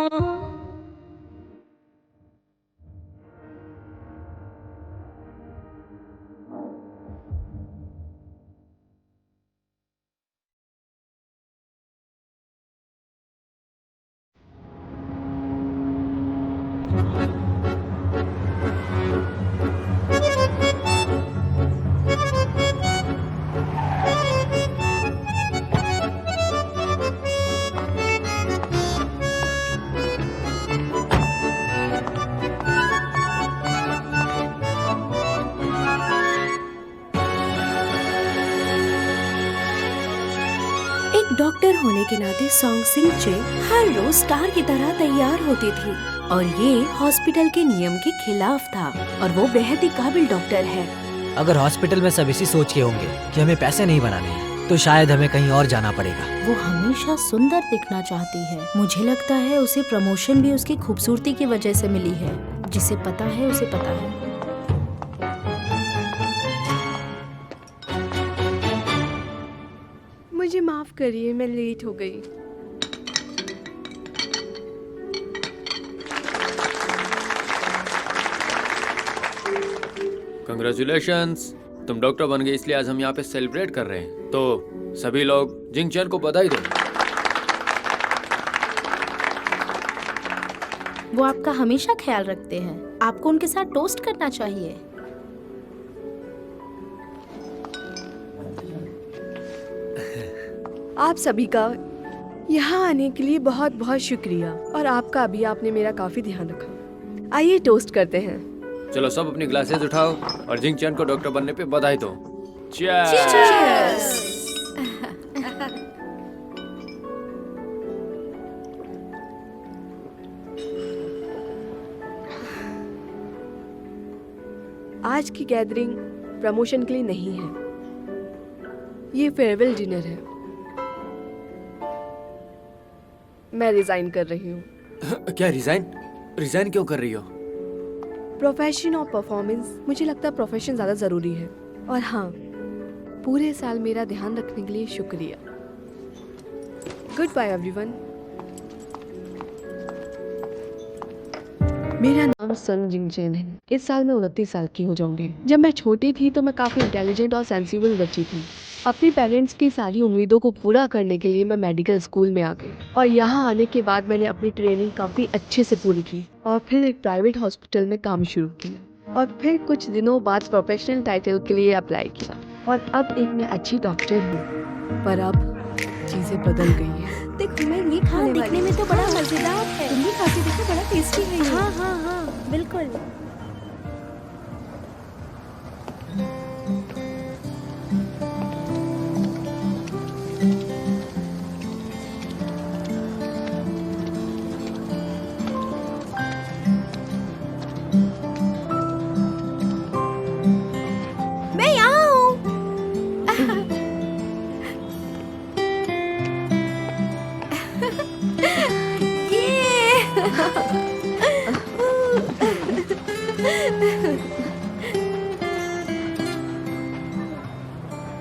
एक डॉक्टर होने के नाते सॉन्ग सिंह चे हर रोज स्टार की तरह तैयार होती थी और ये हॉस्पिटल के नियम के खिलाफ था और वो बेहद ही काबिल डॉक्टर है। अगर हॉस्पिटल में सब इसी सोच के होंगे कि हमें पैसे नहीं बनाने हैं, तो शायद हमें कहीं और जाना पड़ेगा। वो हमेशा सुंदर दिखना चाहती है। मुझे लगता है उसे प्रमोशन भी उसकी खूबसूरती की वजह से मिली है। जिसे पता है उसे पता है। मुझे माफ करिए, मैं लेट हो गई। कंग्रेचुलेशंस, तुम डॉक्टर बन गए, इसलिए आज हम यहाँ पे सेलिब्रेट कर रहे हैं। तो सभी लोग जिंग चैन को बधाई दो। वो आपका हमेशा ख्याल रखते हैं। आपको उनके साथ टोस्ट करना चाहिए। आप सभी का यहाँ आने के लिए बहुत बहुत शुक्रिया और आपका भी, आपने मेरा काफी ध्यान रखा। आइए टोस्ट करते हैं। चलो सब अपनी ग्लासेस उठाओ और जिंग चैन को डॉक्टर बनने पे बधाई दो। Cheers! आज की गैदरिंग प्रमोशन के लिए नहीं है, ये फेयरवेल डिनर है। मैं रिजाइन कर रही हूँ। क्या रिजाइन? रिजाइन क्यों कर रही हो? प्रोफेशन और परफॉर्मेंस, मुझे लगता है प्रोफेशन ज़्यादा ज़रूरी है। और हाँ, पूरे साल मेरा ध्यान रखने के लिए शुक्रिया। Good bye everyone. मेरा नाम सन जिंग चेन है। इस साल मैं 29 साल की हो जाऊंगी। जब मैं छोटी थी तो मैं काफ़ी इंटेलिजेंट और सेंसिबल बच्ची थी। अपनी पेरेंट्स की सारी उम्मीदों को पूरा करने के लिए मैं मेडिकल स्कूल में आ गई और यहाँ आने के बाद मैंने अपनी ट्रेनिंग काफ़ी अच्छे से पूरी की और फिर एक प्राइवेट हॉस्पिटल में काम शुरू किया और फिर कुछ दिनों बाद प्रोफेशनल टाइटल के लिए अप्लाई किया और अब एक मैं अच्छी डॉक्टर हूँ। पर अब चीज़ें बदल गई हैं। देखो मैं ये खाने दिखने में तो बड़ा मजेदार है। तुम भी खा के देखो, बड़ा टेस्टी है ये। हाँ हाँ हाँ बिल्कुल। मैं यहाँ हूँ।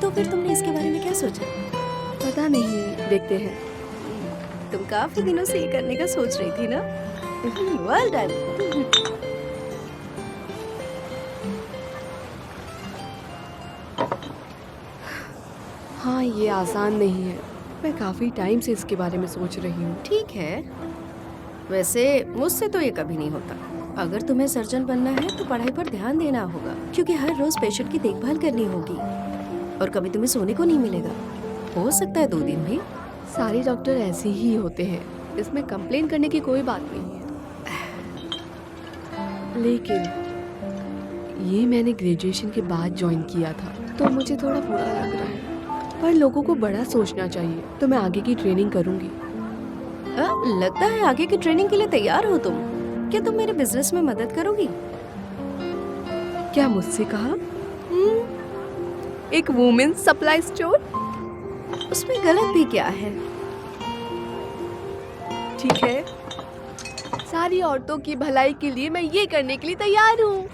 तो फिर तुमने इसके बारे में क्या सोचा? पता नहीं, देखते हैं। तुम काफी दिनों से ये करने का सोच रही थी ना? Well done. हाँ, ये आसान नहीं है। मैं काफ़ी टाइम से इसके बारे में सोच रही हूँ। ठीक है, वैसे मुझसे तो ये कभी नहीं होता। अगर तुम्हें सर्जन बनना है तो पढ़ाई पर ध्यान देना होगा, क्योंकि हर रोज पेशेंट की देखभाल करनी होगी और कभी तुम्हें सोने को नहीं मिलेगा। हो सकता है 2 दिन भी। सारे डॉक्टर ऐसे ही होते हैं, इसमें कंप्लेन करने की कोई बात नहीं है। लेकिन ये मैंने ग्रेजुएशन के बाद ज्वाइन किया था, तो मुझे थोड़ा बुरा लग रहा है। पर लोगों को बड़ा सोचना चाहिए, तो मैं आगे की ट्रेनिंग करूंगी। लगता है आगे की ट्रेनिंग के लिए तैयार हो तुम। क्या तुम मेरे बिजनेस में मदद करोगी? क्या मुझसे कहा? एक वुमेन्स सप्लाई स्टोर? उसमें गलत भी क्या है? ठीक है, सारी औरतों की भलाई के लिए मैं ये करने के लिए तैयार हूँ।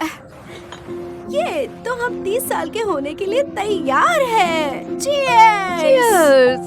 ये तो हम 30 साल के होने के लिए तैयार हैं। Cheers! Cheers!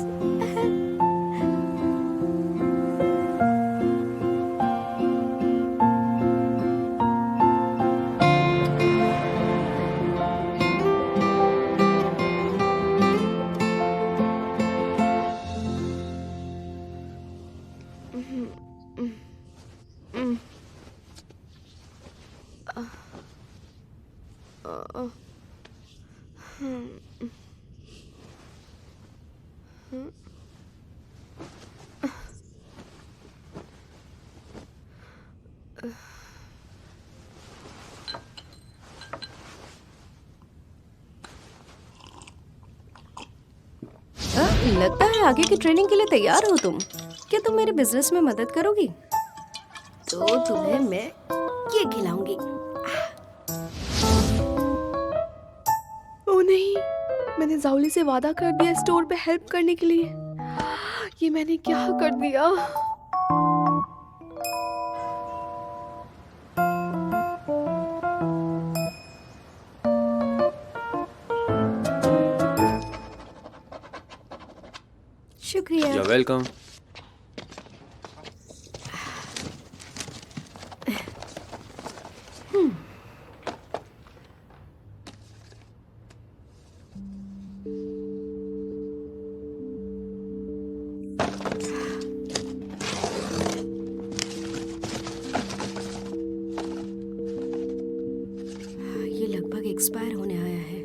लगता है आगे की ट्रेनिंग के लिए तैयार हो तुम। क्या तुम मेरे बिजनेस में मदद करोगी? तो तुम्हें मैं ये खिलाऊंगी। ओ नहीं, मैंने जाउली से वादा कर दिया स्टोर पे हेल्प करने के लिए। ये मैंने क्या कर दिया? शुक्रिया। You're welcome. ये लगभग एक्सपायर होने आया है।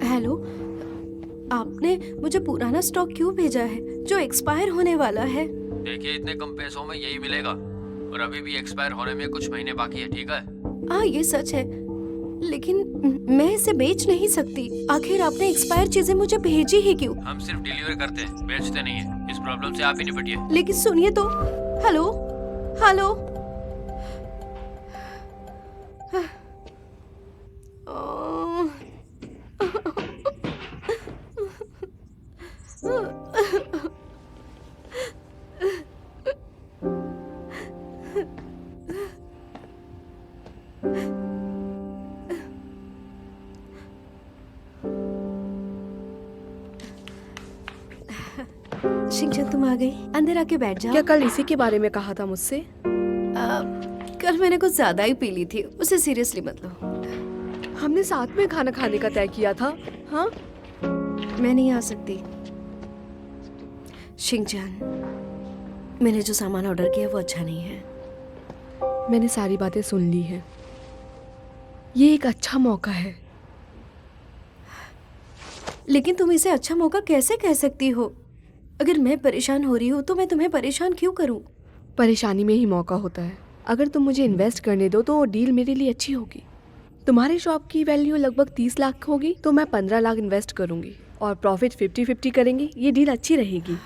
हेलो, आपने मुझे पुराना स्टॉक क्यों भेजा है जो एक्सपायर होने वाला है? देखिए, इतने कम पैसों में यही मिलेगा और अभी भी एक्सपायर होने में कुछ महीने बाकी है, ठीक है? हाँ, ये सच है, लेकिन मैं इसे बेच नहीं सकती। आखिर आपने एक्सपायर चीजें मुझे भेजी ही क्यों? हम सिर्फ डिलीवर करते हैं, बेचते नहीं है। इस प्रॉब्लम से आप ही निपटिए। लेकिन सुनिए तो। Hello, hello. शिंचन, तुम आ गई। अंदर आके बैठ जाओ। क्या कल इसी के बारे में कहा था मुझसे? कल मैंने कुछ ज्यादा ही पी ली थी, उसे सीरियसली मत लो। हमने साथ में खाना खाने का तय किया था। हाँ, मैं नहीं आ सकती। शिंचन, मैंने जो सामान ऑर्डर किया वो अच्छा नहीं है। मैंने सारी बातें सुन ली है। ये एक अच्छा मौका है। लेकिन तुम इसे अच्छा मौका कैसे कह सकती हो? अगर मैं परेशान हो रही हूँ तो मैं तुम्हें परेशान क्यों करूँ? परेशानी में ही मौका होता है। अगर तुम मुझे इन्वेस्ट करने दो तो डील मेरे लिए अच्छी होगी। तुम्हारी शॉप की वैल्यू लगभग 30 लाख होगी, तो मैं 15 लाख इन्वेस्ट करूंगी और प्रॉफिट 50-50 करेंगे। ये डील अच्छी रहेगी।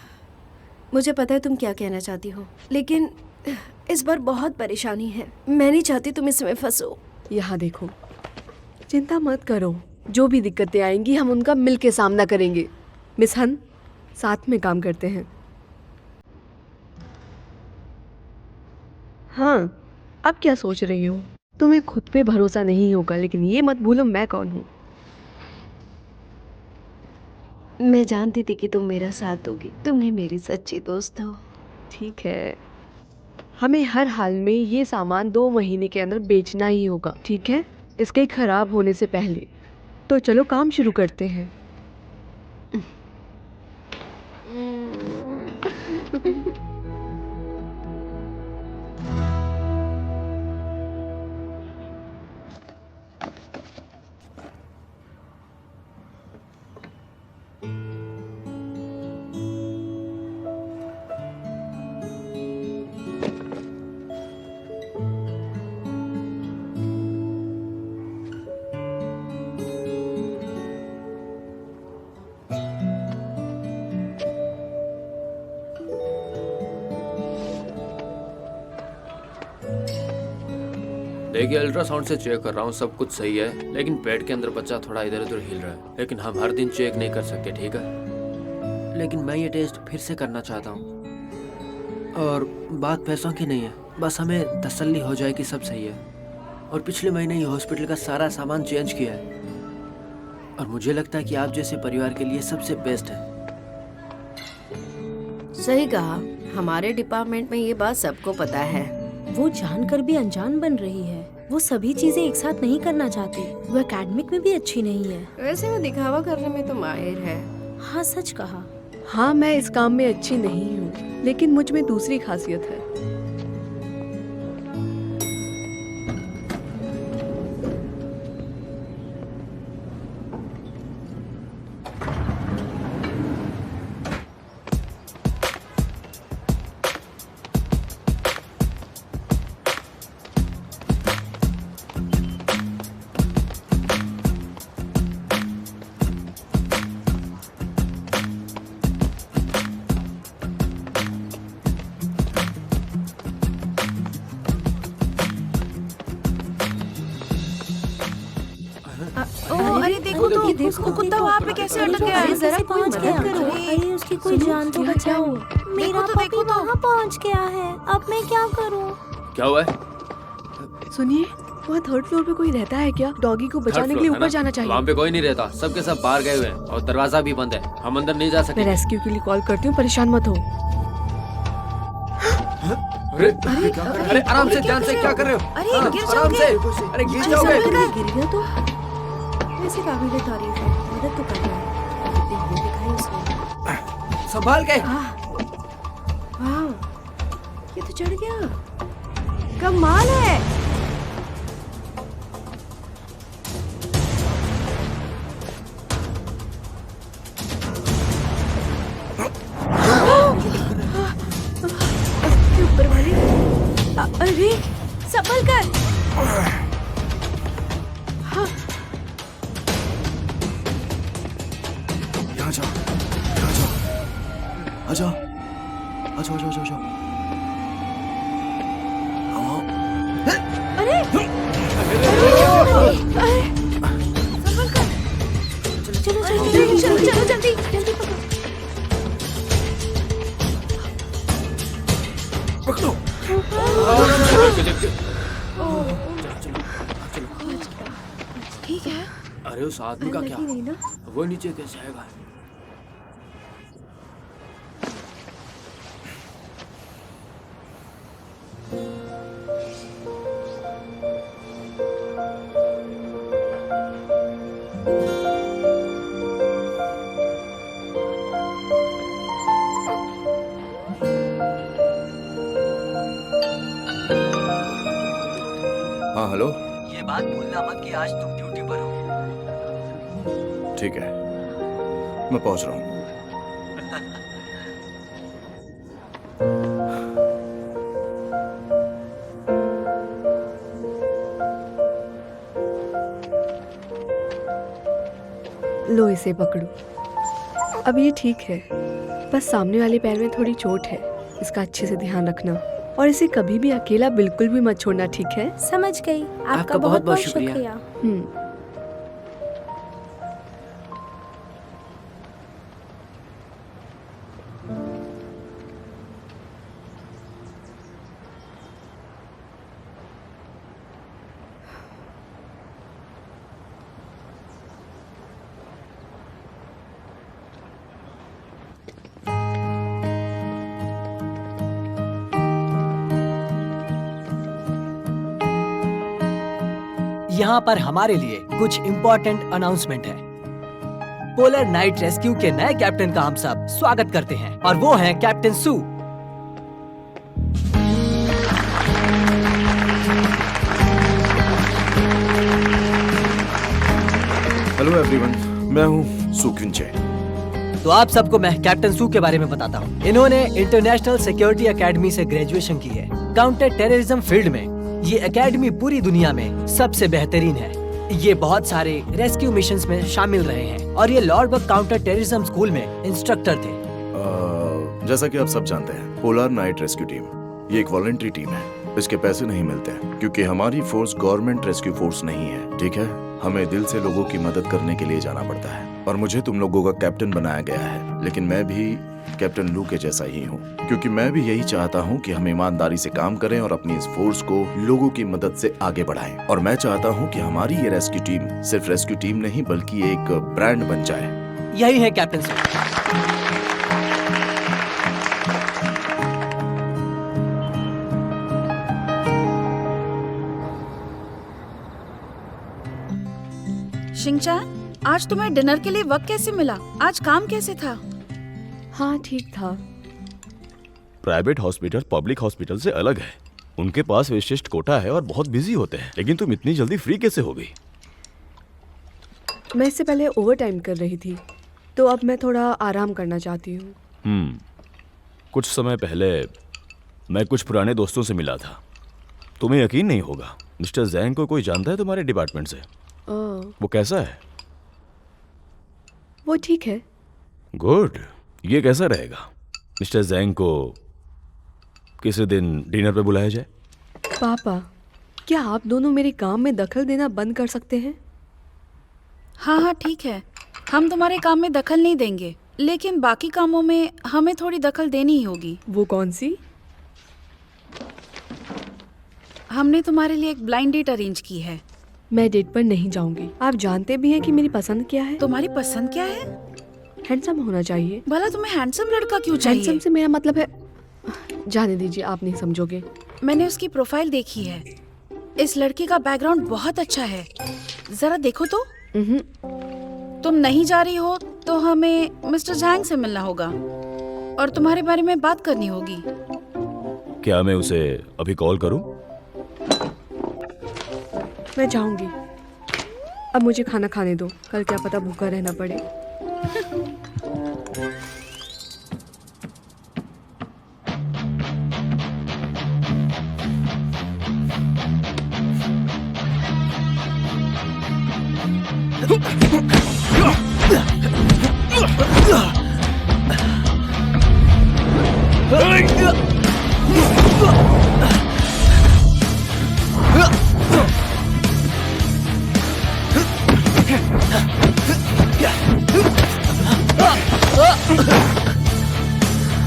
मुझे पता है तुम क्या कहना चाहती हो, लेकिन इस बार बहुत परेशानी है। मैं नहीं चाहती तुम इसमें फंसो। यहाँ देखो, चिंता मत करो। जो भी दिक्कतें आएंगी हम उनका मिल के सामना करेंगे। मिस हन, साथ में काम करते हैं। हाँ, अब क्या सोच रही हो? तुम्हें खुद पे भरोसा नहीं होगा, लेकिन ये मत भूलो मैं कौन हूँ। मैं जानती थी कि तुम मेरा साथ दोगी। तुमने मेरी सच्ची दोस्त हो। ठीक है, हमें हर हाल में ये सामान 2 महीने के अंदर बेचना ही होगा, ठीक है? इसके खराब होने से पहले। तो चलो काम शुरू करते हैं। देखिए, अल्ट्रासाउंड से चेक कर रहा हूँ, सब कुछ सही है, लेकिन पेट के अंदर बच्चा थोड़ा इधर उधर हिल रहा है। लेकिन हम हर दिन चेक नहीं कर सकते, ठीक है? लेकिन मैं ये टेस्ट फिर से करना चाहता हूँ। और बात पैसों की नहीं है, बस हमें तसल्ली हो जाए कि सब सही है। और पिछले महीने ही हॉस्पिटल का सारा सामान चेंज किया है और मुझे लगता है कि आप जैसे परिवार के लिए सबसे बेस्ट है। सही कहा, हमारे डिपार्टमेंट में ये बात सबको पता है। वो जानकर भी अनजान बन रही है। वो सभी चीजें एक साथ नहीं करना चाहती। वो एकेडमिक में भी अच्छी नहीं है। वैसे वो दिखावा करने में तो माहिर है। हाँ, सच कहा। हाँ, मैं इस काम में अच्छी नहीं हूँ, लेकिन मुझ में दूसरी खासियत है। अरे देखो तो, देखो कुत्ता वहाँ पे कैसे अटक गया है। जरा कोई पहुंच गया। मदद करो। अरे उसकी कोई जान तो बचाओ। मेरा पपी वहाँ पहुंच गया है। अब मैं क्या करूँ? क्या हुआ है? सुनिए, वहाँ थर्ड फ्लोर पे कोई रहता है क्या? डॉगी को बचाने के लिए ऊपर जाना चाहिए। वहाँ पे कोई नहीं रहता, सबके सब बाहर गए हुए हैं और दरवाजा भी बंद है। हम अंदर नहीं जा सकते। मैं रेस्क्यू के लिए कॉल करती हूँ, परेशान मत हो। अरे आराम से, ध्यान से, क्या कर रहे हो? अरे गिर आराम जाओगे। से, अरे गिर जाओगे। गिर गया तो वैसे काबिल तारीफ है, मदद तो कर रहा है। कितनी हिम्मत दिखाई उसने। संभाल के। वाह, ये तो चढ़ गया। कमाल है। ऊपर वाली। अरे संभल कर। यहाँ जाओ, यहाँ जाओ, आ जाओ, आ जाओ, आ जाओ, आ जाओ। आओ। चलो जल्दी जल्दी पकड़ो। ठीक है। अरे उस आदमी का क्या? लगी नहीं ना? वो नीचे कैसे आएगा? हाँ हेलो, ये बात भूलना मत कि आज तुम ड्यूटी पर हो। ठीक है, मैं पहुंच रहा हूँ। लो इसे पकड़ो। अब ये ठीक है, बस सामने वाले पैर में थोड़ी चोट है। इसका अच्छे से ध्यान रखना और इसे कभी भी अकेला बिल्कुल भी मत छोड़ना, ठीक है? समझ गई। आपका बहुत बहुत शुक्रिया। यहाँ पर हमारे लिए कुछ इम्पोर्टेंट अनाउंसमेंट है। पोलर नाइट रेस्क्यू के नए कैप्टन का हम सब स्वागत करते हैं और वो हैं कैप्टन सू। हेलो एवरीवन, मैं हूँ सुक्युंचे। तो आप सबको मैं कैप्टन सू के बारे में बताता हूँ। इन्होंने इंटरनेशनल सिक्योरिटी एकेडमी से ग्रेजुएशन की है। काउंटर टेररिज्म फील्ड में ये एकेडमी पूरी दुनिया में सबसे बेहतरीन है। ये बहुत सारे रेस्क्यू मिशंस में शामिल रहे हैं और ये लॉर्ड बक काउंटर टेररिज्म स्कूल में इंस्ट्रक्टर थे। जैसा कि आप सब जानते हैं, पोलर नाइट रेस्क्यू टीम ये एक वॉलंटरी टीम है। इसके पैसे नहीं मिलते क्योंकि हमारी फोर्स गवर्नमेंट रेस्क्यू फोर्स नहीं है, ठीक है? हमें दिल से लोगों की मदद करने के लिए जाना पड़ता है और मुझे तुम लोगों का कैप्टन बनाया गया है। लेकिन मैं भी कैप्टन लू के जैसा ही हूँ, क्योंकि मैं भी यही चाहता हूँ कि हम ईमानदारी से काम करें और अपनी इस फोर्स को लोगों की मदद से आगे बढ़ाएं। और मैं चाहता हूँ कि हमारी ये रेस्क्यू टीम सिर्फ रेस्क्यू टीम नहीं बल्कि एक ब्रांड बन जाए। यही है कैप्टन सू। शिंगचान, आज तुम्हें डिनर के लिए वक्त कैसे मिला? आज काम कैसे था? हाँ ठीक था। प्राइवेट हॉस्पिटल पब्लिक हॉस्पिटल से अलग है। उनके पास विशिष्ट कोटा है और बहुत बिजी होते हैं। लेकिन तुम इतनी जल्दी फ्री कैसे हो गई? मैं इससे पहले ओवर टाइम कर रही थी, तो अब मैं थोड़ा आराम करना चाहती हूँ। कुछ समय पहले मैं कुछ पुराने दोस्तों से मिला था। तुम्हें यकीन नहीं होगा, मिस्टर जैंग को कोई जानता है तुम्हारे डिपार्टमेंट से? वो कैसा है? वो ठीक है। गुड। ये कैसा रहेगा, मिस्टर जैंग को किसी दिन डिनर पे बुलाया जाए? पापा, क्या आप दोनों मेरे काम में दखल देना बंद कर सकते हैं? हाँ हाँ ठीक है, हम तुम्हारे काम में दखल नहीं देंगे, लेकिन बाकी कामों में हमें थोड़ी दखल देनी ही होगी। वो कौन सी? हमने तुम्हारे लिए एक ब्लाइंड डेट अरेंज की है। मैं डेट पर नहीं जाऊंगी। आप जानते भी हैं कि मेरी पसंद क्या है। तुम्हारी पसंद क्या है? हैंडसम होना चाहिए। भला तुम्हें हैंडसम लड़का क्यों चाहिए? हैंडसम से मेरा मतलब है, जाने दीजिए, आप नहीं समझोगे। मैंने उसकी प्रोफाइल देखी है। इस लड़के का बैकग्राउंड बहुत अच्छा है, जरा देखो तो। तुम नहीं जा रही हो तो हमें मिस्टर जैंग से मिलना होगा और तुम्हारे बारे में बात करनी होगी। क्या मैं उसे अभी कॉल करूं? मैं जाऊंगी। अब मुझे खाना खाने दो, कल क्या पता भूखा रहना पड़े।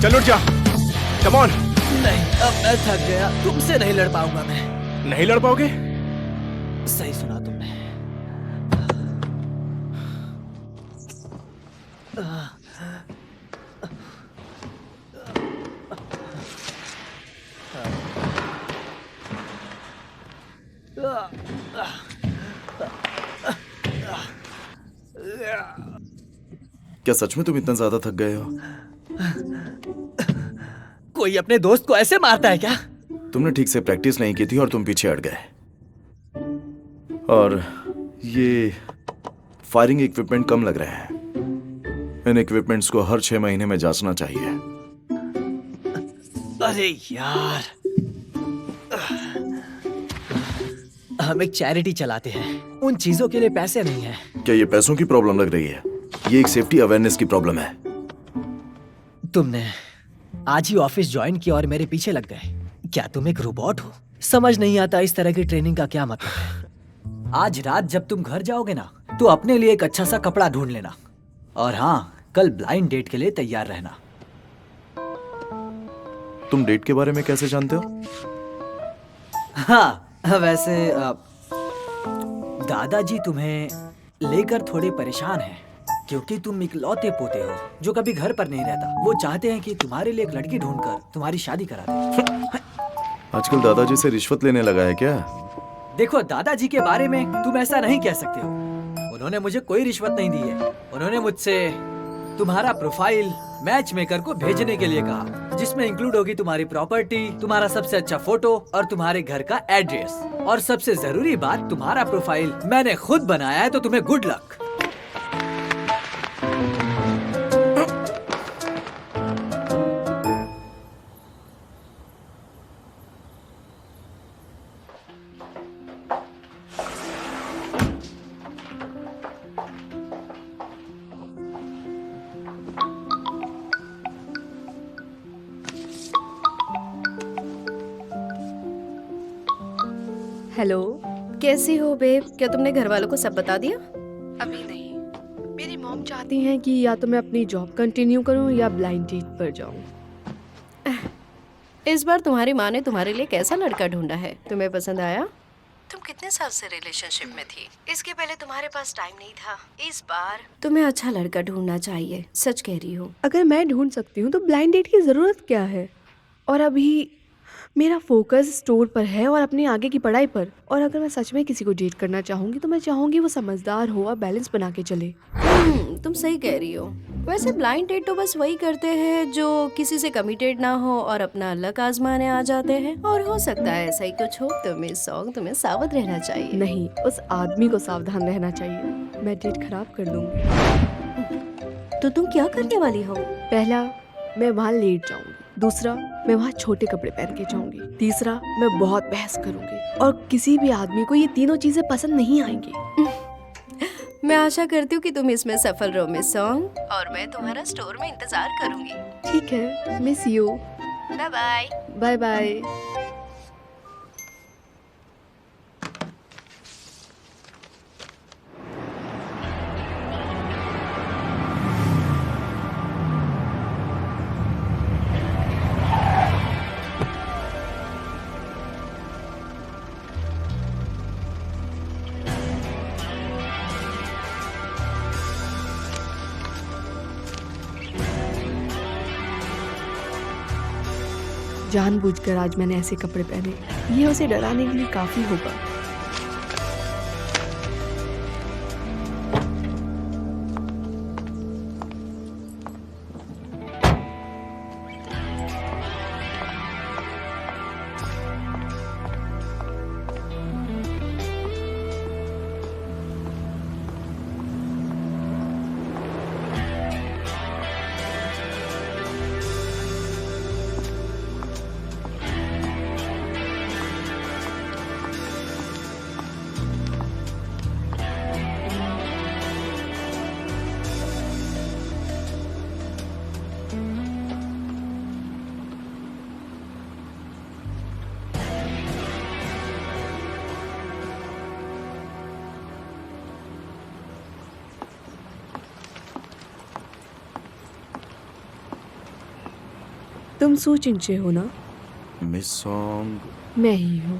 चल उठ जा, कम ऑन। नहीं, अब मैं थक गया, तुमसे नहीं लड़ पाऊंगा मैं। नहीं लड़ पाओगे? सही सुना तुमने। क्या सच में तुम इतना ज्यादा थक गए हो? कोई अपने दोस्त को ऐसे मारता है क्या? तुमने ठीक से प्रैक्टिस नहीं की थी और तुम पीछे हट गए। और ये फायरिंग इक्विपमेंट कम लग रहे हैं। इन इक्विपमेंट्स को हर 6 महीने में जांचना चाहिए। अरे यार, हम एक चैरिटी चलाते हैं, उन चीजों के लिए पैसे नहीं है। क्या ये पैसों की प्रॉब्लम लग रही है? ये एक सेफ्टी अवेयरनेस की प्रॉब्लम है। तुमने आज ही ऑफिस ज्वाइन किया और मेरे पीछे लग गए। क्या तुम एक रोबोट हो? समझ नहीं आता इस तरह की ट्रेनिंग का क्या मतलब है। आज रात जब तुम घर जाओगे ना, तो अपने लिए एक अच्छा सा कपड़ा ढूंढ लेना। और हाँ, कल ब्लाइंड डेट के लिए तैयार रहना। तुम डेट के बारे में कैसे जानते हो? हाँ, वैसे दादाजी तुम्हें लेकर थोड़े परेशान हैं, क्योंकि तुम इकलौते पोते हो जो कभी घर पर नहीं रहता। वो चाहते हैं कि तुम्हारे लिए एक लड़की ढूंढकर तुम्हारी शादी करा दे। आजकल दादाजी से रिश्वत लेने लगा है क्या? देखो, दादाजी के बारे में तुम ऐसा नहीं कह सकते हो। उन्होंने मुझे कोई रिश्वत नहीं दी है। उन्होंने मुझसे तुम्हारा प्रोफाइल मैच मेकर को भेजने के लिए कहा, जिसमें इंक्लूड होगी तुम्हारी प्रॉपर्टी, तुम्हारा सबसे अच्छा फोटो और तुम्हारे घर का एड्रेस। और सबसे जरूरी बात, तुम्हारा प्रोफाइल मैंने खुद बनाया है, तो तुम्हें गुड लक। हेलो। कैसी हो बेब? क्या तुमने घर वालों को सब बता दिया? अभी नहीं। मेरी मॉम चाहती हैं कि या तो मैं अपनी जॉब कंटिन्यू करूं या ब्लाइंड डेट पर जाऊं। इस बार तुम्हारी माँ ने तुम्हारे लिए कैसा लड़का ढूंढा है? तुम्हें पसंद आया? तुम कितने साल से रिलेशनशिप में थी? इसके पहले तुम्हारे पास टाइम नहीं था। इस बार तुम्हें अच्छा लड़का ढूंढना चाहिए, सच कह रही हूँ। अगर मैं ढूंढ सकती हूँ तो ब्लाइंड डेट की जरूरत क्या है? और अभी मेरा फोकस स्टोर पर है और अपनी आगे की पढ़ाई पर। और अगर मैं सच में किसी को डेट करना चाहूंगी तो मैं चाहूंगी वो समझदार हो और बैलेंस बना के चले। तुम सही कह रही हो। वैसे ब्लाइंड डेट तो बस वही करते हैं जो किसी से कमिटेड ना हो और अपना लक आजमाने आ जाते हैं। और हो सकता है ऐसा ही कुछ हो। तुम्हें सॉन्ग तुम्हें सावध रहना चाहिए। नहीं, उस आदमी को सावधान रहना चाहिए। मैं डेट खराब कर दूंगी। तो तुम क्या करने वाली हो? पहला, मैं वहाँ लेट जाऊंगी। दूसरा, मैं वहाँ छोटे कपड़े पहन के जाऊंगी। तीसरा, मैं बहुत बहस करूंगी। और किसी भी आदमी को ये तीनों चीजें पसंद नहीं आएंगी। मैं आशा करती हूँ कि तुम इसमें सफल रहो मिस सॉन्ग, और मैं तुम्हारा स्टोर में इंतजार करूंगी। ठीक है, miss you. Bye bye. Bye bye. जानबूझकर आज मैंने ऐसे कपड़े पहने। ये उसे डराने के लिए काफी होगा। तुम सू चिंचे हो ना? मिस सॉन्ग, मैं ही हूँ।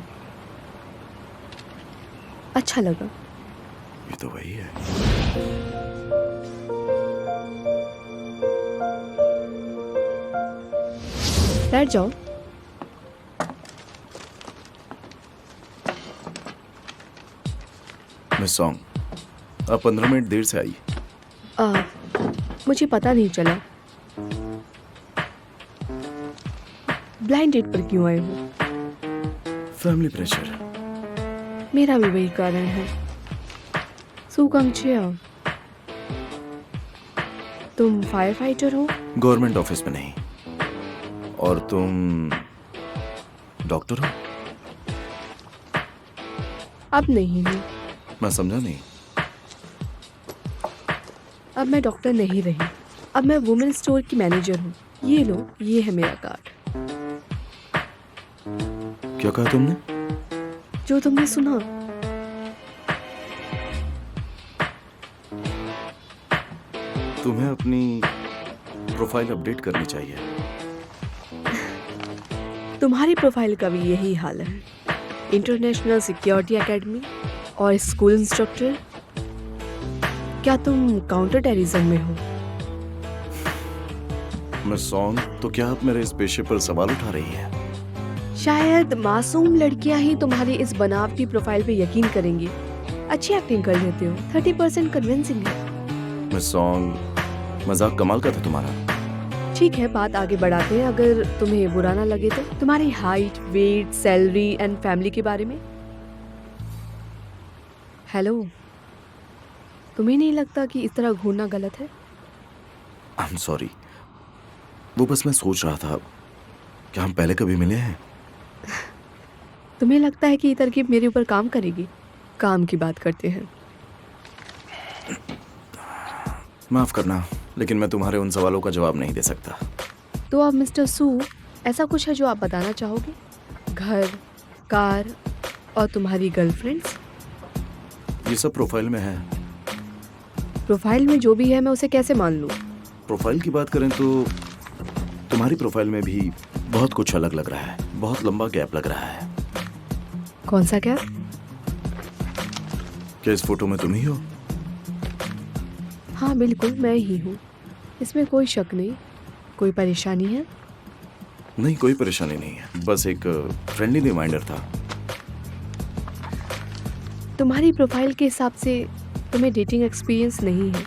अच्छा लगा। ये तो वही है। बैठ जाओ। मिस सॉन्ग, आप 15 मिनट देर से आई। मुझे पता नहीं चला। ब्लाइंड डेट पर क्यों आए हो? Family pressure. मेरा भी वही कारण है। सुकांक्षिया, तुम फायर फाइटर हो? गवर्नमेंट ऑफिस में नहीं। और तुम डॉक्टर हो? अब नहीं हूँ। मैं समझा नहीं। अब मैं डॉक्टर नहीं रही। अब मैं वुमेन स्टोर की मैनेजर हूँ। ये लो, ये है मेरा कार्ड। क्या कहा तुमने? जो तुमने सुना। तुम्हें अपनी प्रोफाइल अपडेट करनी चाहिए। तुम्हारी प्रोफाइल का भी यही हाल है। इंटरनेशनल सिक्योरिटी एकेडमी और स्कूल इंस्ट्रक्टर। क्या तुम काउंटर टेररिज्म में हो? मैं सॉन्ग, तो क्या आप मेरे इस पेशे पर सवाल उठा रही हैं? शायद मासूम लड़कियां ही तुम्हारी इस बनावटी प्रोफाइल पे यकीन करेंगी। अच्छी एक्टिंग कर लेते हो। 30% कन्विंसिंग है। मैं सॉन्ग, मजाक कमाल का था तुम्हारा। ठीक है, बात आगे बढ़ाते हैं। अगर तुम्हें बुरा ना लगे तो तुम्हारी height, weight, salary and family के बारे में। हेलो, तुम्हें नहीं लगता कि इस तरह घूरना गलत है? I am sorry. वो बस मैं सोच रहा था, क्या हम पहले कभी मिले हैं? तुम्हें लगता है कि ये तरकीब मेरे ऊपर काम करेगी? काम की बात करते हैं। माफ करना, लेकिन मैं तुम्हारे उन सवालों का जवाब नहीं दे सकता। तो अब मिस्टर सू, ऐसा कुछ है जो आप बताना चाहोगे? घर, कार और तुम्हारी गर्लफ्रेंड्स? ये सब प्रोफाइल में है। प्रोफाइल में जो भी है मैं उसे कैसे मान लूँ? प्रोफाइल की बात करें तो तुम्हारी प्रोफाइल में भी बहुत कुछ अलग लग रहा है। बहुत लंबा गैप लग रहा है। कौन सा गैप? क्या इस फोटो में तुम ही हो? हाँ बिल्कुल, मैं ही हूँ। इसमें कोई शक नहीं। कोई परेशानी है? नहीं, कोई परेशानी नहीं है, बस एक फ्रेंडली रिमाइंडर था। तुम्हारी प्रोफाइल के हिसाब से तुम्हें डेटिंग एक्सपीरियंस नहीं है।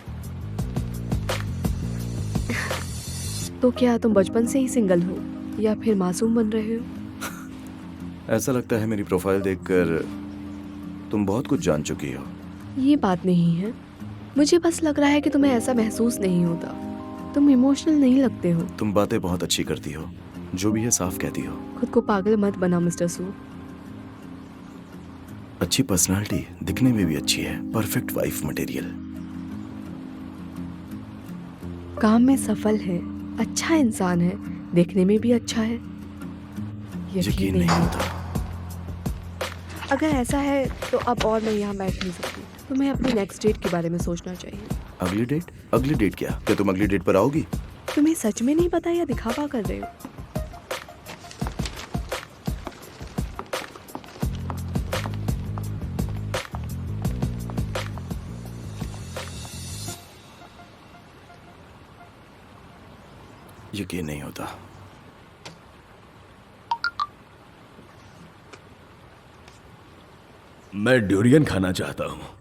तो क्या तुम बचपन से ही सिंगल हो या फिर मासूम बन रहे हो? ऐसा लगता है मेरी प्रोफाइल देखकर तुम बहुत कुछ जान चुकी हो। ये बात नहीं है, मुझे बस लग रहा है कि तुम्हें ऐसा महसूस नहीं होता। तुम इमोशनल नहीं लगते हो। तुम बातें बहुत अच्छी करती हो, जो भी है साफ कहती हो। खुद को पागल मत बना मिस्टर सू। अच्छी पर्सनालिटी, दिखने में भी अच्छी है, परफेक्ट वाइफ मटेरियल। काम में सफल है, अच्छा इंसान है, देखने में भी अच्छा है। यकीन नहीं होता। अगर ऐसा है तो अब और मैं यहाँ बैठ नहीं सकती। तुम्हें अपनी नेक्स्ट डेट के बारे में सोचना चाहिए। अगली डेट? अगली डेट क्या? क्या तुम अगली डेट पर आओगी? तुम्हें सच में नहीं पता या दिखावा कर रहे हो? यकीन नहीं होता। मैं ड्यूरियन खाना चाहता हूँ।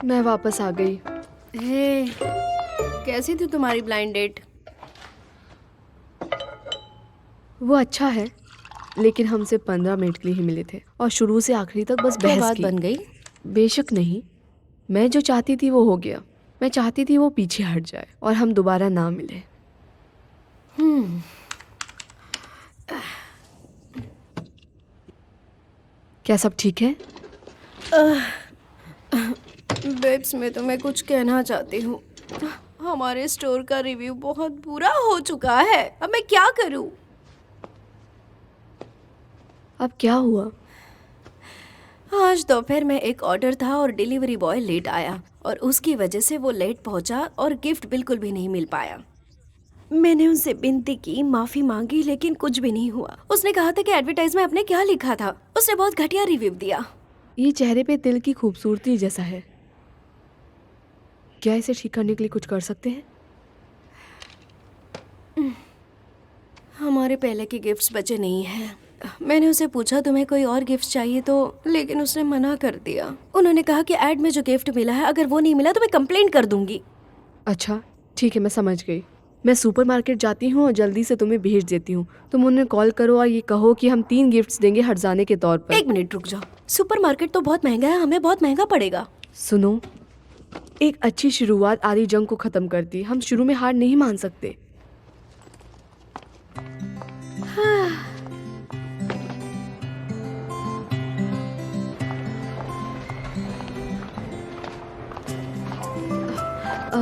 मैं वापस आ गई। हे, कैसी थी तुम्हारी ब्लाइंड डेट? वो अच्छा है, लेकिन हम सिर्फ 15 मिनट के लिए ही मिले थे और शुरू से आखिरी तक बस तो बहस बात की। बन गई? बेशक नहीं, मैं जो चाहती थी वो हो गया। मैं चाहती थी वो पीछे हट जाए और हम दोबारा ना मिले। क्या सब ठीक है? बेब्स, मैं तुम्हें कुछ कहना चाहती हूँ। हमारे स्टोर का रिव्यू बहुत बुरा हो चुका है। अब मैं क्या करूँ? अब क्या हुआ? आज दोपहर में एक ऑर्डर था और डिलीवरी बॉय लेट आया और उसकी वजह से वो लेट पहुंचा और गिफ्ट बिल्कुल भी नहीं मिल पाया। मैंने उनसे विनती की, माफी मांगी, लेकिन कुछ भी नहीं हुआ। उसने कहा था कि एडवर्टाइज में आपने क्या लिखा था। उसने बहुत घटिया रिव्यू दिया। ये चेहरे पे तिल की खूबसूरती जैसा है। क्या इसे ठीक करने के लिए कुछ कर सकते हैं? हमारे पहले के गिफ्ट्स बचे नहीं हैं। मैंने उसे पूछा तुम्हें कोई और गिफ्ट चाहिए तो, लेकिन उसने मना कर दिया। उन्होंने कहा कि एड में जो गिफ्ट मिला है, अगर वो नहीं मिला तो मैं कंप्लेंट कर दूंगी। अच्छा ठीक है, मैं समझ गई। मैं सुपरमार्केट जाती हूँ और जल्दी से तुम्हें भेज देती हूँ। तुम उन्हें कॉल करो और ये कहो कि हम 3 गिफ्ट्स देंगे हर्जाने के तौर पर। 1 मिनट रुक जाओ। सुपरमार्केट तो बहुत महंगा है, हमें बहुत महंगा पड़ेगा। सुनो, एक अच्छी शुरुआत आधी जंग को खत्म करती। हम शुरू में हार नहीं मान सकते।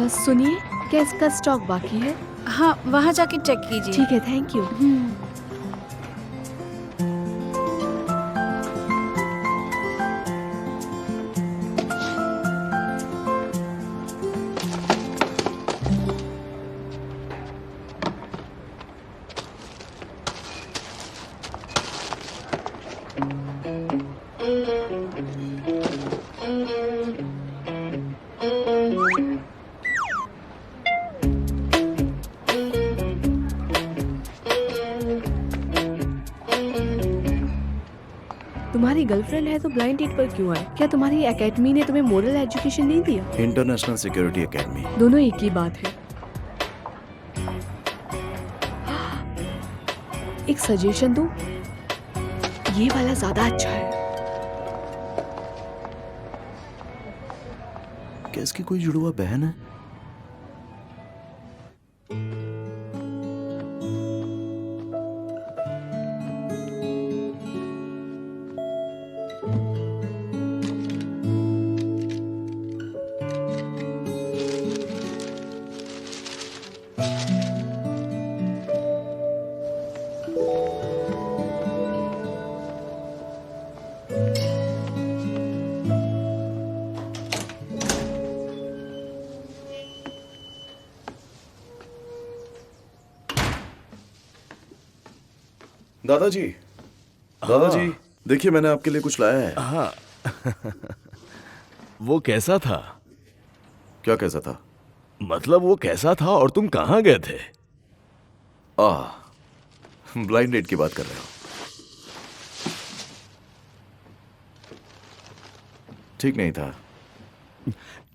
सुनिए, क्या इसका स्टॉक बाकी है? हाँ, वहाँ जाके चेक कीजिए। ठीक है, थैंक यू। तुम्हारी गर्लफ्रेंड है तो ब्लाइंड डेट पर क्यों आए? क्या तुम्हारी एकेडमी ने तुम्हें मोरल एजुकेशन नहीं दिया? International security academy. दोनों एक ही बात है। एक सजेशन दूं? ये वाला ज्यादा अच्छा है। क्या इसकी कोई जुड़वा बहन है? दादाजी, दादाजी, देखिए मैंने आपके लिए कुछ लाया है। हाँ। वो कैसा था? क्या कैसा था? मतलब वो कैसा था और तुम कहाँ गए थे? ब्लाइंड डेट की बात कर रहे हो? ठीक नहीं था।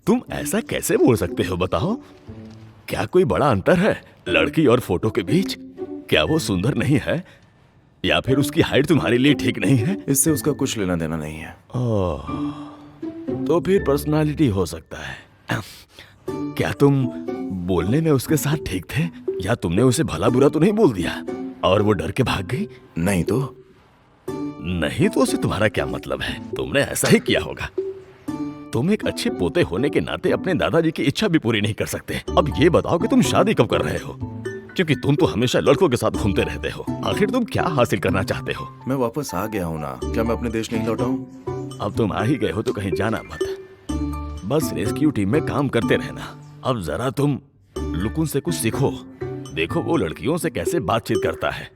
तुम ऐसा कैसे बोल सकते हो बताओ? क्या कोई बड़ा अंतर है लड़की और फोटो के बीच? क्या वो सुंदर नहीं है या फिर उसकी हाइट तुम्हारे लिए ठीक नहीं है? इससे उसका कुछ लेना देना नहीं है। ओह, तो फिर पर्सनालिटी हो सकता है। क्या तुम बोलने में उसके साथ ठीक थे या तुमने उसे भला बुरा तो नहीं बोल दिया और वो डर के भाग गई? नहीं तो? नहीं तो उसे तुम्हारा क्या मतलब है? तुमने ऐसा ही किया होगा। तुम एक अच्छे पोते होने के नाते अपने दादाजी की इच्छा भी पूरी नहीं कर सकते। अब ये बताओ कि तुम शादी कब कर रहे हो? क्योंकि तुम तो हमेशा लड़कों के साथ घूमते रहते हो। आखिर तुम क्या हासिल करना चाहते हो? मैं वापस आ गया हूँ ना, क्या मैं अपने देश नहीं लौटा हूँ? अब तुम आ ही गए हो तो कहीं जाना मत। बस रेस्क्यू टीम में काम करते रहना। अब जरा तुम लुकुन से कुछ सीखो। देखो वो लड़कियों से कैसे बातचीत करता है।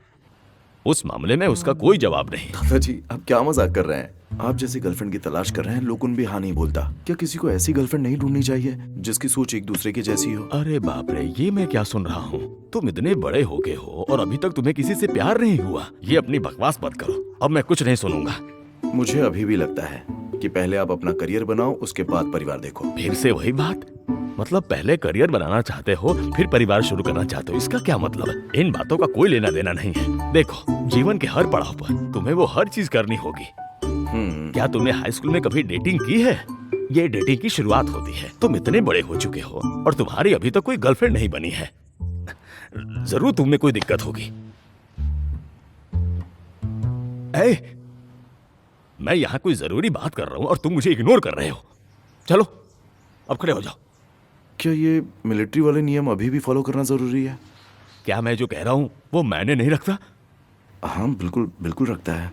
उस मामले में उसका कोई जवाब नहीं। दादाजी, आप क्या मजाक कर रहे हैं? आप जैसी गर्लफ्रेंड की तलाश कर रहे हैं, लुकुन भी हाँ नहीं बोलता। क्या किसी को ऐसी गर्लफ्रेंड नहीं ढूंढनी चाहिए जिसकी सोच एक दूसरे की जैसी हो? अरे बाप रे, ये मैं क्या सुन रहा हूँ? तुम इतने बड़े हो गए हो और अभी तक तुम्हें किसी से प्यार नहीं हुआ। ये अपनी बकवास मत करो। अब मैं कुछ नहीं सुनूंगा। मुझे अभी भी लगता है कि पहले आप अपना करियर बनाओ, उसके बाद परिवार देखो। फिर से वही बात? मतलब पहले करियर बनाना चाहते हो फिर परिवार शुरू करना चाहते हो, इसका क्या मतलब है? इन बातों का कोई लेना देना नहीं है। देखो, जीवन के हर पड़ाव पर तुम्हें वो हर चीज करनी होगी। क्या तुमने हाई स्कूल में कभी डेटिंग की है? ये डेटिंग की शुरुआत होती है। तुम इतने बड़े हो चुके हो और तुम्हारी अभी तक कोई गर्लफ्रेंड नहीं बनी है। जरूर तुम में कोई दिक्कत होगी। मैं यहाँ कोई जरूरी बात कर रहा हूँ और तुम मुझे इग्नोर कर रहे हो। चलो अब खड़े हो जाओ। क्या ये मिलिट्री वाले नियम अभी भी फॉलो करना जरूरी है? क्या मैं जो कह रहा हूँ वो मैंने नहीं रखता? हाँ बिल्कुल बिल्कुल रखता है।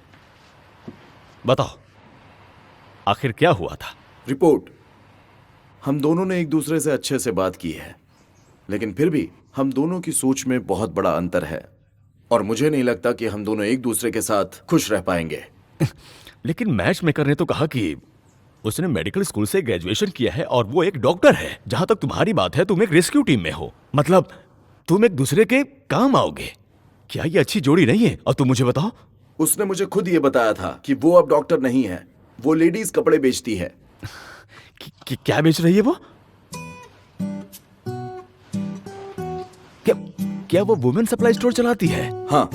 बताओ आखिर क्या हुआ था? रिपोर्ट, हम दोनों ने एक दूसरे से अच्छे से बात की है, लेकिन फिर भी हम दोनों की सोच में बहुत बड़ा अंतर है और मुझे नहीं लगता कि हम दोनों एक दूसरे के साथ खुश रह पाएंगे। लेकिन मैच मेकर ने तो कहा कि उसने मेडिकल स्कूल से ग्रेजुएशन किया है और वो एक डॉक्टर है। जहां तक तुम्हारी बात है, तुम एक रेस्क्यू टीम में हो, मतलब तुम एक दूसरे के काम आओगे। क्या ये अच्छी जोड़ी नहीं है? और तुम मुझे बताओ। उसने मुझे खुद ये बताया था कि वो अब डॉक्टर नहीं है, वो लेडीज कपड़े बेचती है। क्या बेच रही है वो? क्या वो वुमेन सप्लाई स्टोर चलाती है? हाँ।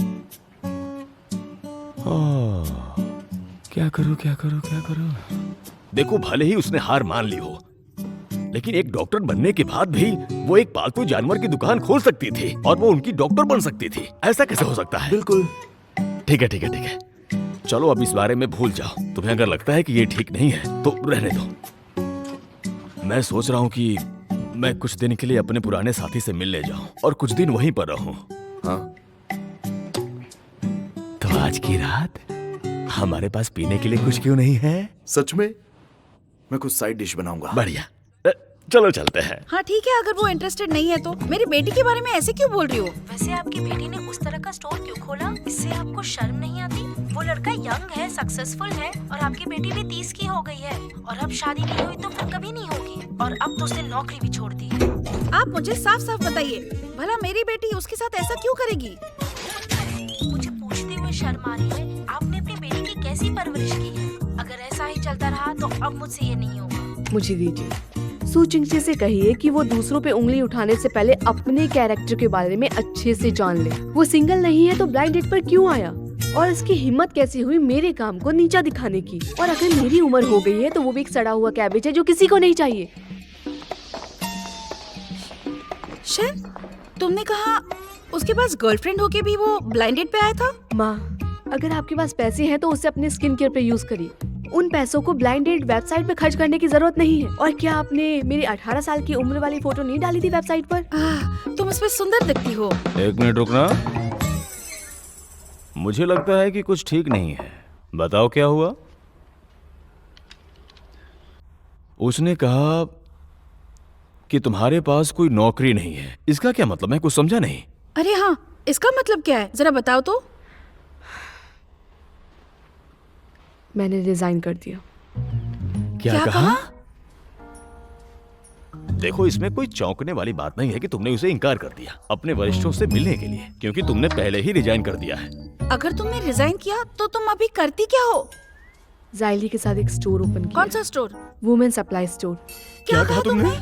क्या करूं? देखो, भले ही उसने हार मान ली हो, लेकिन एक डॉक्टर बनने के बाद भी वो एक पालतू जानवर की दुकान खोल सकती थी और वो उनकी डॉक्टर बन सकती थी। ऐसा कैसे हो सकता है? बिल्कुल। ठीक है। चलो अब इस बारे में भूल जाओ। तुम्हें अगर लगता है कि ये ठीक नहीं है तो रहने दो। मैं सोच रहा हूँ कि मैं कुछ दिन के लिए अपने पुराने साथी से मिलने जाऊं और कुछ दिन वहीं पर रहूं। हाँ? तो आज की रात हमारे पास पीने के लिए कुछ क्यों नहीं है? सच में? मैं कुछ साइड डिश बनाऊंगा। बढ़िया, चलो चलते हैं। हाँ ठीक है, अगर वो इंटरेस्टेड नहीं है तो। मेरी बेटी के बारे में ऐसे क्यों बोल रही हो? वैसे आपकी बेटी ने उस तरह का स्टोर क्यों खोला? इससे आपको शर्म नहीं आती? वो लड़का यंग है, सक्सेसफुल है और आपकी बेटी भी 30 की हो गई है और अब शादी नहीं हुई तो फिर कभी नहीं होगी और अब तो उसने नौकरी भी छोड़ दी है। आप मुझे साफ साफ बताइए, भला मेरी बेटी उसके साथ ऐसा क्यों करेगी? मुझे पूछते हुए शर्म आ रही है। आपने अपनी बेटी की कैसी परवरिश की है? अगर ऐसा ही चलता रहा तो अब मुझसे ये नहीं होगा। मुझे दीजिए। सुचिंगचे से कहिए कि वो दूसरों पे उंगली उठाने से पहले अपने कैरेक्टर के बारे में अच्छे से जान ले। वो सिंगल नहीं है तो ब्लाइंड डेट पर क्यों आया और इसकी हिम्मत कैसी हुई मेरे काम को नीचा दिखाने की? और अगर मेरी उम्र हो गई है तो वो भी एक सड़ा हुआ कैबेज है जो किसी को नहीं चाहिए। शैन, तुमने कहा उसके पास गर्लफ्रेंड होके भी वो ब्लाइंड डेट पे आया था? माँ, अगर आपके पास पैसे हैं तो उसे अपने स्किन केयर पे यूज करिए। उन पैसों को ब्लाइंड डेट वेबसाइट पे खर्च करने की जरूरत नहीं है। और क्या आपने मेरी 18 साल की उम्र वाली फोटो नहीं डाली थी वेबसाइट पर? तुम उसमें सुंदर दिखती हो। एक मिनट रुकना, मुझे लगता है कि कुछ ठीक नहीं है। बताओ क्या हुआ? उसने कहा कि तुम्हारे पास कोई नौकरी नहीं है। इसका क्या मतलब? मैं कुछ समझा नहीं। अरे हाँ, इसका मतलब क्या है? जरा बताओ तो। मैंने रिजाइन कर दिया। क्या कहा? देखो, इसमें कोई चौंकने वाली बात नहीं है कि तुमने उसे इनकार कर दिया अपने वरिष्ठों से मिलने के लिए, क्योंकि तुमने पहले ही रिजाइन कर दिया है। अगर तुमने रिजाइन किया तो तुम अभी करती क्या हो? जाइली के साथ एक स्टोर ओपन किया। कौन सा स्टोर? Women supply store. क्या कहा तुमने?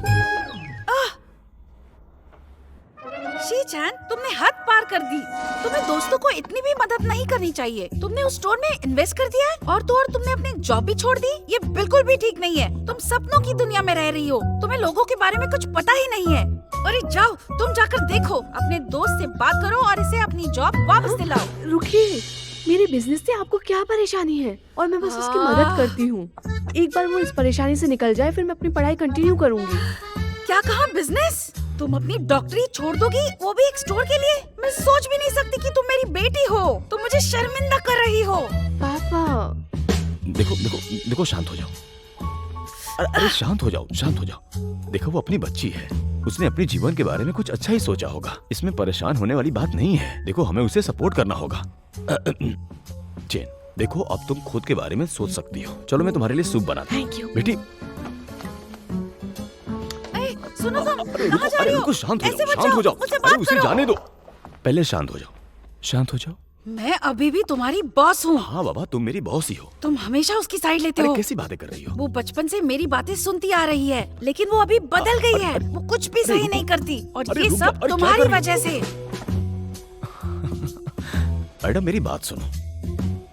शी चैन, तुमने हद पार कर दी। तुम्हें दोस्तों को इतनी भी मदद नहीं करनी चाहिए। तुमने उस स्टोर में इन्वेस्ट कर दिया है और तुमने अपनी जॉब भी छोड़ दी। ये बिल्कुल भी ठीक नहीं है। तुम सपनों की दुनिया में रह रही हो। तुम्हें लोगों के बारे में कुछ पता ही नहीं है। अरे जाओ, तुम जाकर देखो, अपने दोस्त से बात करो और इसे अपनी जॉब वापस दिलाओ। रुकिए, मेरे बिजनेस से आपको क्या परेशानी है? और मैं बस उसकी मदद करती हूँ। एक बार वो इस परेशानी से निकल जाए, फिर मैं अपनी पढ़ाई कंटिन्यू करूँगी। क्या कहा? बिजनेस? तुम अपनी डॉक्टरी छोड़ दोगी, वो भी एक स्टोर के लिए? मैं सोच भी नहीं सकती कि तुम मेरी बेटी हो। तुम मुझे शर्मिंदा कर रही हो। पापा, देखो देखो देखो, शांत हो जाओ। अरे शांत हो जाओ, शांत हो जाओ। देखो, वो अपनी बच्ची है, उसने अपने जीवन के बारे में कुछ अच्छा ही सोचा होगा। इसमें परेशान होने वाली बात नहीं है। देखो, हमें उसे सपोर्ट करना होगा। चेन, देखो, अब तुम खुद के बारे में सोच सकती हो। चलो, मैं तुम्हारे लिए सूप बनाता हूँ। Thank you. बेटी, सुनो तुम, अरे कहाँ जा रही हो? रुको, शांत हो ऐसे जाओ, मत शांत हो जाओ। मुझसे अरे बात उसे करो। जाने दो, पहले शांत हो जाओ, शांत हो जाओ। मैं अभी भी तुम्हारी बॉस हूँ। हाँ बाबा, तुम मेरी बॉस ही हो। तुम हमेशा उसकी साइड लेते अरे हो। कैसी बातें कर रही हो? वो बचपन से मेरी बातें सुनती आ रही है, लेकिन वो अभी बदल गई है। वो कुछ भी सही नहीं करती, और अरे ये रुक सब जा, अरे क्या तुम्हारी कर रही हो? वजह से। मैडम, मेरी बात सुनो।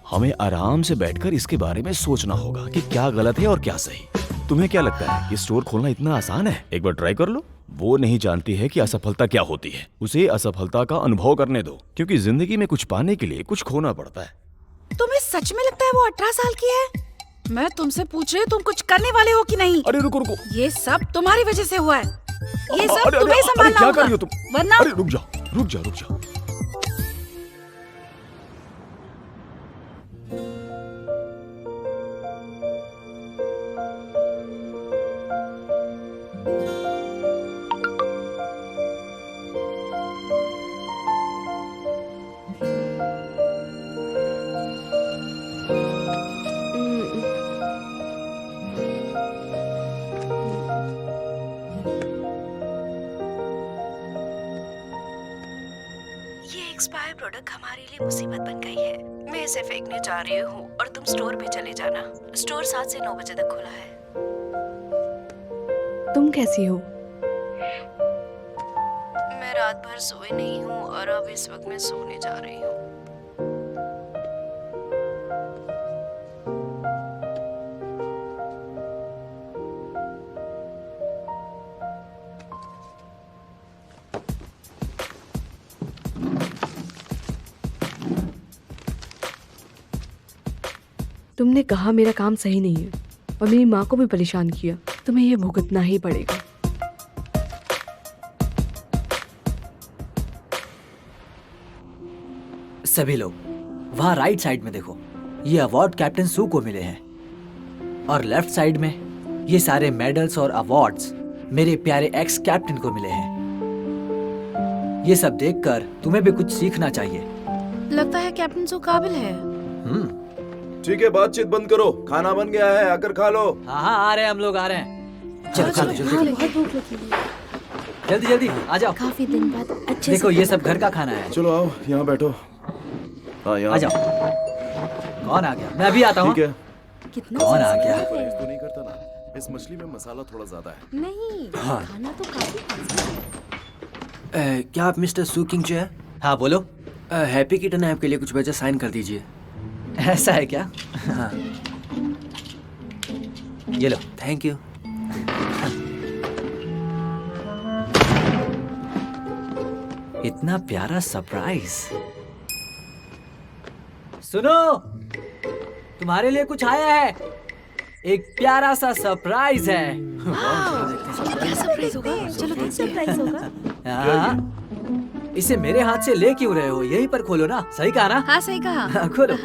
हमें आराम से बैठकर इसके बारे में सोचना होगा कि क्या गलत है और क्या सही। तुम्हें क्या लगता है ये स्टोर खोलना इतना आसान है? एक बार ट्राई कर लो। वो नहीं जानती है कि असफलता क्या होती है। उसे असफलता का अनुभव करने दो, क्योंकि जिंदगी में कुछ पाने के लिए कुछ खोना पड़ता है। तुम्हें सच में लगता है वो 18 साल की है? मैं तुमसे पूछ रही हूँ, तुम कुछ करने वाले हो कि नहीं? अरे रुको रुको, ये सब तुम्हारी वजह से हुआ है। ये सब अरे, तुम्हें अरे, संभालना क्या कर रही होगा, हो तुम? वरना अरे रुक जाओ, रुक जाओ, रुक जाओ। ये एक्सपायर प्रोडक्ट हमारे लिए मुसीबत बन गई है। मैं इसे फेंकने जा रही हूँ और तुम स्टोर पे चले जाना। स्टोर 7 से 9 बजे तक खुला है। तुम कैसी हो? मैं रात भर सोई नहीं हूँ और अब इस वक्त मैं सोने जा रही हूँ। तुमने कहा मेरा काम सही नहीं है और मेरी माँ को भी परेशान किया। तुम्हें ये भुगतना ही पड़ेगा। सभी लोग वहाँ राइट साइड में देखो, ये अवार्ड कैप्टन सू को मिले हैं, और लेफ्ट साइड में ये सारे मेडल्स और अवार्ड्स मेरे प्यारे एक्स कैप्टन को मिले हैं। ये सब देखकर तुम्हें भी कुछ सीखना चाहिए। लगता है कैप्टन सो काबिल है। ठीक है, बातचीत बंद करो। खाना बन गया है, आकर खा लो। हाँ हाँ, आ रहे हैं हम लोग, आ रहे हैं। चलो चलो जल्दी हाँ, बहुत भूख लगी है। जल्दी जल्दी आ जाओ। काफी दिन बाद अच्छे देखो, ये सब घर का खाना है। चलो आओ, यहाँ बैठो। हाँ, यहाँ आ जाओ। कौन आ गया? मैं अभी आता हूँ। ठीक है। कितना कौन आ गया? परहेज तो नहीं करता ना? इस मछली में मसाला थोड़ा ज्यादा है। नहीं, हाँ। खाना तो काफी अच्छा है। क्या आप मिस्टर सू किंग जो है? हाँ बोलो। हैप्पी किटन ऐप के लिए कुछ वजह साइन कर दीजिए। ऐसा है क्या? हाँ, ये लो। Thank you. इतना प्यारा सरप्राइज। सुनो, तुम्हारे लिए कुछ आया है। एक प्यारा सा सरप्राइज है। क्या सरप्राइज होगा? चलो देखते हैं। सरप्राइज होगा। हाँ, इसे मेरे हाथ से ले क्यों रहे हो? यहीं पर खोलो ना। सही कहा ना? हाँ, सही कहा। खोलो।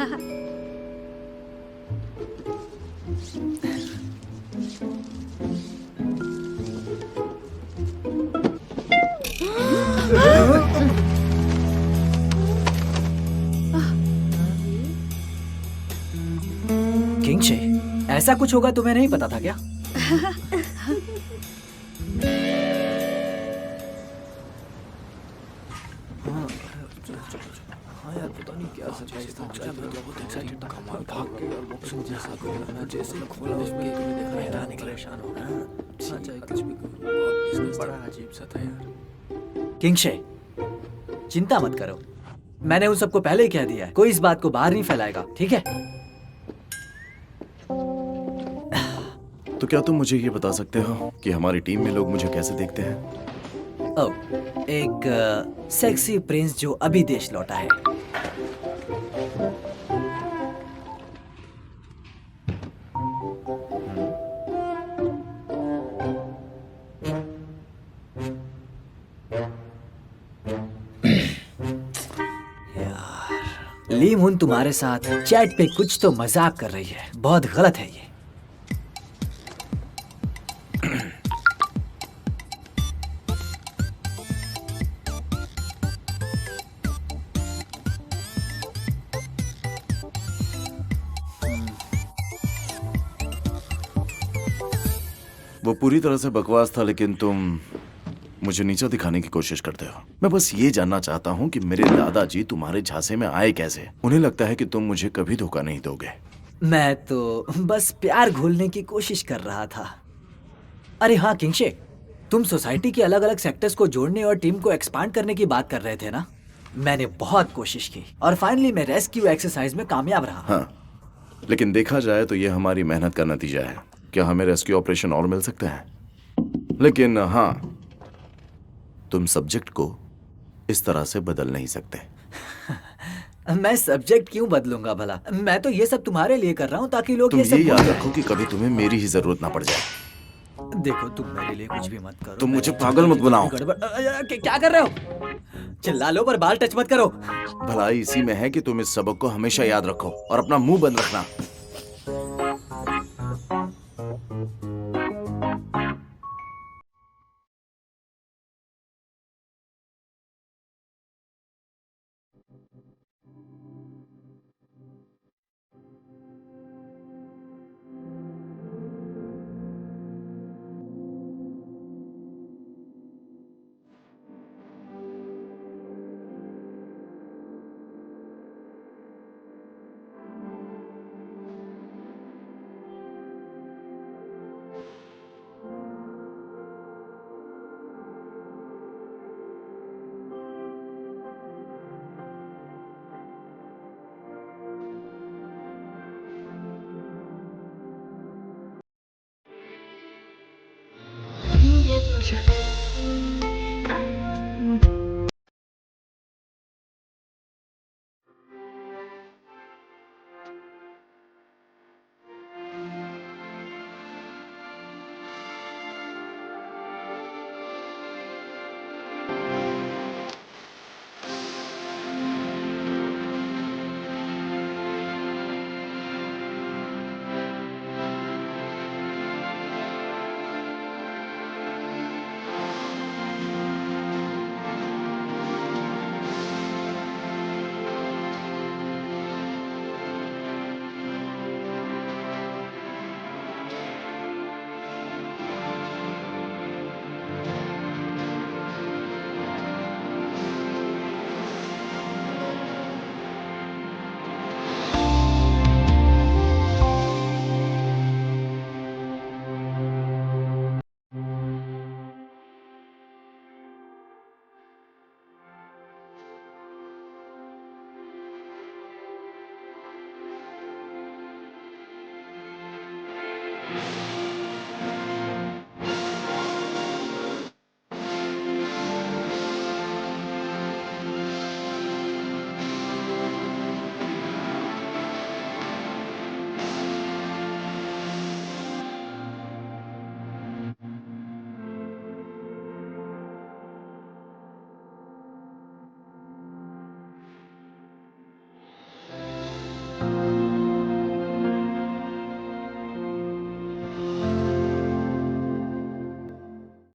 किंग, ऐसा कुछ होगा तुम्हें नहीं पता था क्या? हाँ यार, पता नहीं क्या सरप्राइज था। मुझे बहुत एक्साइटेड था। कमाल भाग के और बॉक्सिंग जैसा कोई करना, जैसे ही खोला उसमें तुम्हें देखा मेरा परेशान हो गया। हाँ, चाहे कुछ भी बहुत बड़ा अजीब सा था यार। किंगशे, चिंता मत करो, मैंने उन सबको पहले ही कह दिया है, कोई इस बात को बाहर नहीं फैलाएगा, ठीक है? तो क्या तुम मुझे ये बता सकते हो कि हमारी टीम में लोग मुझे कैसे देखते हैं? ओह, एक सेक्सी प्रिंस जो अभी देश लौटा है। यार, ली मुन तुम्हारे साथ चैट पे कुछ तो मजाक कर रही है, बहुत गलत है ये। वो पूरी तरह से बकवास था, लेकिन तुम मुझे नीचा दिखाने की कोशिश करते हो। मैं बस ये जानना चाहता हूँ कि मेरे दादाजी तुम्हारे झांसे में आए कैसे? उन्हें लगता है कि तुम मुझे कभी धोखा नहीं दोगे। मैं तो बस प्यार घोलने की कोशिश कर रहा था। अरे हाँ किंगशे, तुम सोसाइटी के अलग अलग सेक्टर्स को जोड़ने और टीम को एक्सपांड करने की बात कर रहे थे ना? मैंने बहुत कोशिश की और फाइनली मैं रेस्क्यू एक्सरसाइज में कामयाब रहा। हाँ, लेकिन देखा जाए तो ये हमारी मेहनत का नतीजा है। क्या हमें रेस्क्यू ऑपरेशन और मिल सकते हैं? लेकिन हाँ, तुम सब्जेक्ट को इस तरह से बदल नहीं सकते। मैं सब्जेक्ट क्यों बदलूंगा भला? मैं तो ये सब तुम्हारे लिए कर रहा हूँ ताकि लोग तुम ये सब ये याद भूल जाएं। रखो कि कभी तुम्हें मेरी ही जरूरत ना पड़ जाए। देखो, तुम मेरे लिए कुछ भी मत करो। तुम मुझे पागल मत बनाओ। क्या कर रहे हो? चिल्ला लो पर बाल टच मत करो। भलाई इसी में है कि तुम इस सबक को हमेशा याद रखो और अपना मुंह बंद रखना।